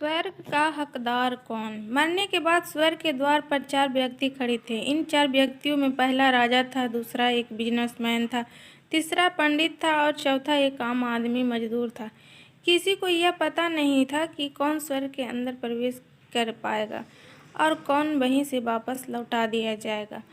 स्वर्ग का हकदार कौन। मरने के बाद स्वर्ग के द्वार पर 4 व्यक्ति खड़े थे। इन 4 व्यक्तियों में पहला राजा था, दूसरा एक बिजनेसमैन था, तीसरा पंडित था और चौथा एक आम आदमी मजदूर था। किसी को यह पता नहीं था कि कौन स्वर्ग के अंदर प्रवेश कर पाएगा और कौन वहीं से वापस लौटा दिया जाएगा।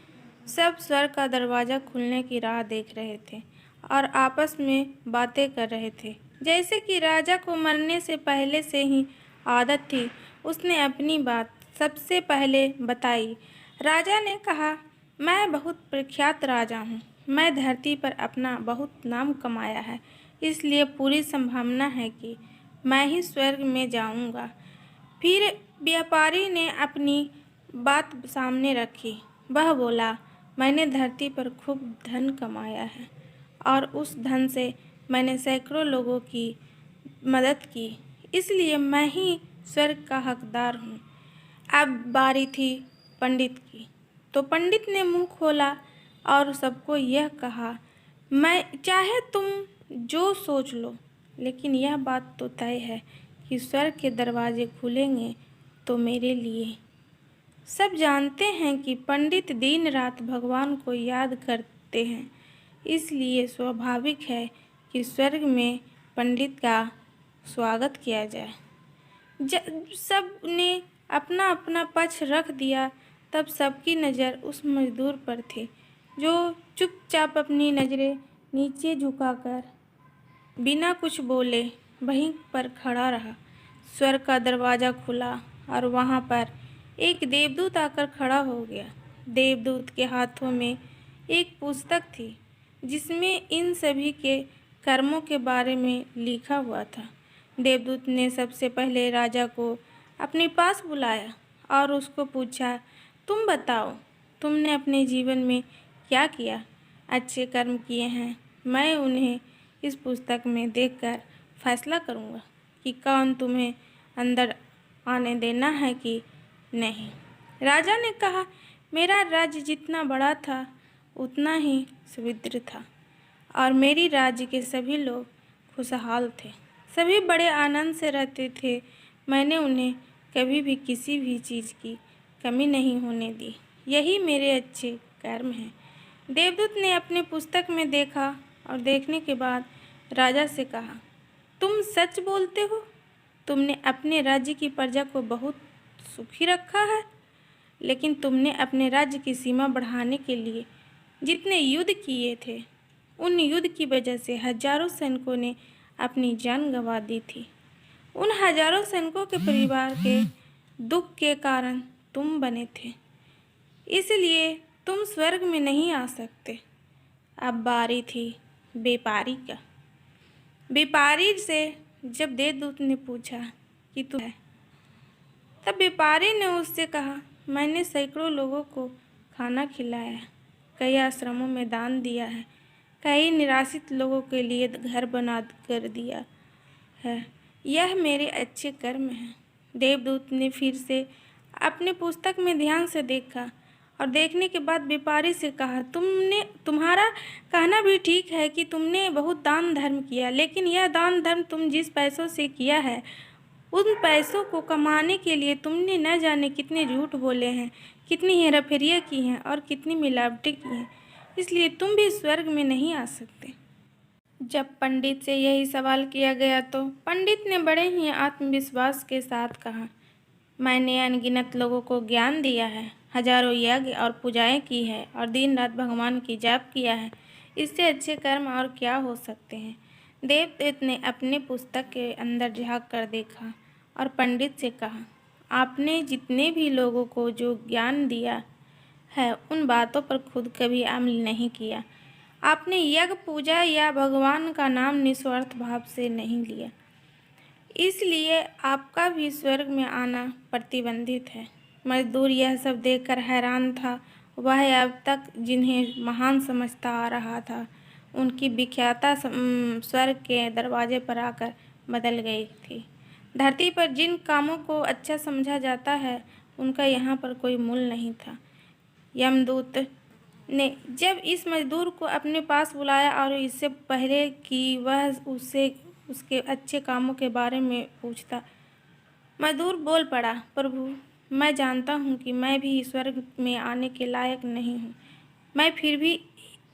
सब स्वर्ग का दरवाज़ा खुलने की राह देख रहे थे और आपस में बातें कर रहे थे। जैसे कि राजा को मरने से पहले से ही आदत थी, उसने अपनी बात सबसे पहले बताई। राजा ने कहा, मैं बहुत प्रख्यात राजा हूँ। मैं धरती पर अपना बहुत नाम कमाया है, इसलिए पूरी संभावना है कि मैं ही स्वर्ग में जाऊँगा। फिर व्यापारी ने अपनी बात सामने रखी। वह बोला, मैंने धरती पर खूब धन कमाया है और उस धन से मैंने सैकड़ों लोगों की मदद की, इसलिए मैं ही स्वर्ग का हकदार हूँ। अब बारी थी पंडित की, तो पंडित ने मुंह खोला और सबको यह कहा, मैं चाहे तुम जो सोच लो, लेकिन यह बात तो तय है कि स्वर्ग के दरवाजे खुलेंगे तो मेरे लिए। सब जानते हैं कि पंडित दिन रात भगवान को याद करते हैं, इसलिए स्वाभाविक है कि स्वर्ग में पंडित का स्वागत किया जाए। जब सब ने अपना अपना पक्ष रख दिया, तब सबकी नज़र उस मजदूर पर थी जो चुपचाप अपनी नज़रें नीचे झुकाकर बिना कुछ बोले वहीं पर खड़ा रहा। स्वर्ग का दरवाज़ा खुला और वहाँ पर एक देवदूत आकर खड़ा हो गया। देवदूत के हाथों में एक पुस्तक थी जिसमें इन सभी के कर्मों के बारे में लिखा हुआ था। देवदूत ने सबसे पहले राजा को अपने पास बुलाया और उसको पूछा, तुम बताओ, तुमने अपने जीवन में क्या किया, अच्छे कर्म किए हैं। मैं उन्हें इस पुस्तक में देखकर फैसला करूँगा कि कौन तुम्हें अंदर आने देना है कि नहीं। राजा ने कहा, मेरा राज्य जितना बड़ा था उतना ही सुविद्र था और मेरी राज्य के सभी लोग खुशहाल थे। सभी बड़े आनंद से रहते थे। मैंने उन्हें कभी भी किसी भी चीज़ की कमी नहीं होने दी। यही मेरे अच्छे कर्म हैं। देवदूत ने अपने पुस्तक में देखा और देखने के बाद राजा से कहा, तुम सच बोलते हो। तुमने अपने राज्य की प्रजा को बहुत सुखी रखा है, लेकिन तुमने अपने राज्य की सीमा बढ़ाने के लिए जितने युद्ध किए थे, उन युद्ध की वजह से हजारों सैनिकों ने अपनी जान गंवा दी थी। उन हजारों सैनिकों के परिवार के दुख के कारण तुम बने थे, इसलिए तुम स्वर्ग में नहीं आ सकते। अब बारी थी व्यापारी का। व्यापारी से जब देवदूत ने पूछा कि तू है, तब व्यापारी ने उससे कहा, मैंने सैकड़ों लोगों को खाना खिलाया, कई आश्रमों में दान दिया है, कई निराश्रित लोगों के लिए घर बना कर दिया है। यह मेरे अच्छे कर्म हैं। देवदूत ने फिर से अपने पुस्तक में ध्यान से देखा और देखने के बाद व्यापारी से कहा, तुम्हारा कहना भी ठीक है कि तुमने बहुत दान धर्म किया, लेकिन यह दान धर्म तुम जिस पैसों से किया है, उन पैसों को कमाने के लिए तुमने न जाने कितने झूठ बोले हैं, कितनी हेराफेरियाँ की हैं और कितनी मिलावटें की हैं, इसलिए तुम भी स्वर्ग में नहीं आ सकते। जब पंडित से यही सवाल किया गया तो पंडित ने बड़े ही आत्मविश्वास के साथ कहा, मैंने अनगिनत लोगों को ज्ञान दिया है, हजारों यज्ञ और पूजाएं की है और दिन रात भगवान की जाप किया है। इससे अच्छे कर्म और क्या हो सकते हैं। देवदूत ने अपने पुस्तक के अंदर झांक कर देखा और पंडित से कहा, आपने जितने भी लोगों को जो ज्ञान दिया है, उन बातों पर खुद कभी अमल नहीं किया। आपने यज्ञ पूजा या भगवान का नाम निस्वार्थ भाव से नहीं लिया, इसलिए आपका भी स्वर्ग में आना प्रतिबंधित है। मजदूर यह सब देखकर हैरान था। वह अब तक जिन्हें महान समझता आ रहा था, उनकी विख्याता स्वर्ग के दरवाजे पर आकर बदल गई थी। धरती पर जिन कामों को अच्छा समझा जाता है, उनका यहाँ पर कोई मूल नहीं था। यमदूत ने जब इस मजदूर को अपने पास बुलाया और इससे पहले कि वह उससे उसके अच्छे कामों के बारे में पूछता, मजदूर बोल पड़ा, प्रभु, मैं जानता हूँ कि मैं भी स्वर्ग में आने के लायक नहीं हूँ। मैं फिर भी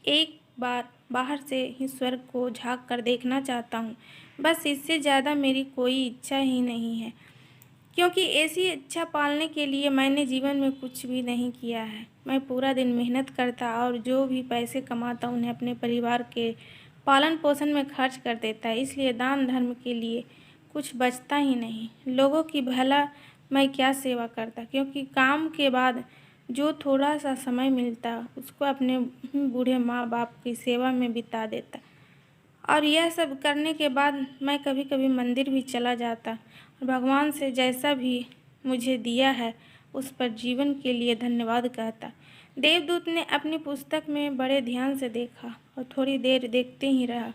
एक बार बाहर से ही स्वर्ग को झाँक कर देखना चाहता हूँ। बस इससे ज़्यादा मेरी कोई इच्छा ही नहीं है, क्योंकि ऐसी इच्छा पालने के लिए मैंने जीवन में कुछ भी नहीं किया है। मैं पूरा दिन मेहनत करता और जो भी पैसे कमाता उन्हें अपने परिवार के पालन पोषण में खर्च कर देता है, इसलिए दान धर्म के लिए कुछ बचता ही नहीं। लोगों की भला मैं क्या सेवा करता, क्योंकि काम के बाद जो थोड़ा सा समय मिलता उसको अपने बूढ़े माँ बाप की सेवा में बिता देता। और यह सब करने के बाद मैं कभी कभी मंदिर भी चला जाता और भगवान से जैसा भी मुझे दिया है उस पर जीवन के लिए धन्यवाद कहता। देवदूत ने अपनी पुस्तक में बड़े ध्यान से देखा और थोड़ी देर देखते ही रहा।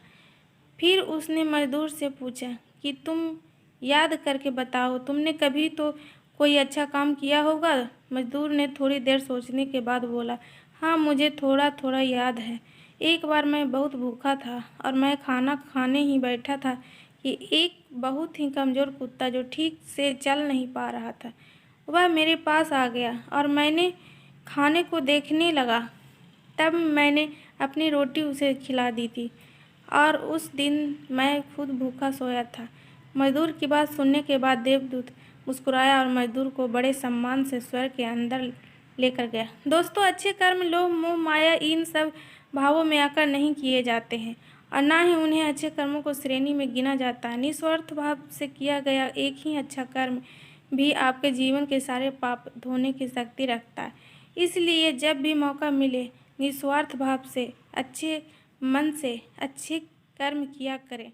फिर उसने मजदूर से पूछा कि तुम याद करके बताओ, तुमने कभी तो कोई अच्छा काम किया होगा। मजदूर ने थोड़ी देर सोचने के बाद बोला, हाँ, मुझे थोड़ा थोड़ा याद है। एक बार मैं बहुत भूखा था और मैं खाना खाने ही बैठा था कि एक बहुत ही कमज़ोर कुत्ता जो ठीक से चल नहीं पा रहा था वह मेरे पास आ गया और मैंने खाने को देखने लगा। तब मैंने अपनी रोटी उसे खिला दी थी और उस दिन मैं खुद भूखा सोया था। मजदूर की बात सुनने के बाद देवदूत मुस्कुराया और मजदूर को बड़े सम्मान से स्वर्ग के अंदर लेकर गया। दोस्तों, अच्छे कर्म लोभ मोह माया इन सब भावों में आकर नहीं किए जाते हैं और ना ही उन्हें अच्छे कर्मों को श्रेणी में गिना जाता है। निस्वार्थ भाव से किया गया एक ही अच्छा कर्म भी आपके जीवन के सारे पाप धोने की शक्ति रखता है। इसलिए जब भी मौका मिले निस्वार्थ भाव से अच्छे मन से अच्छे कर्म किया करें।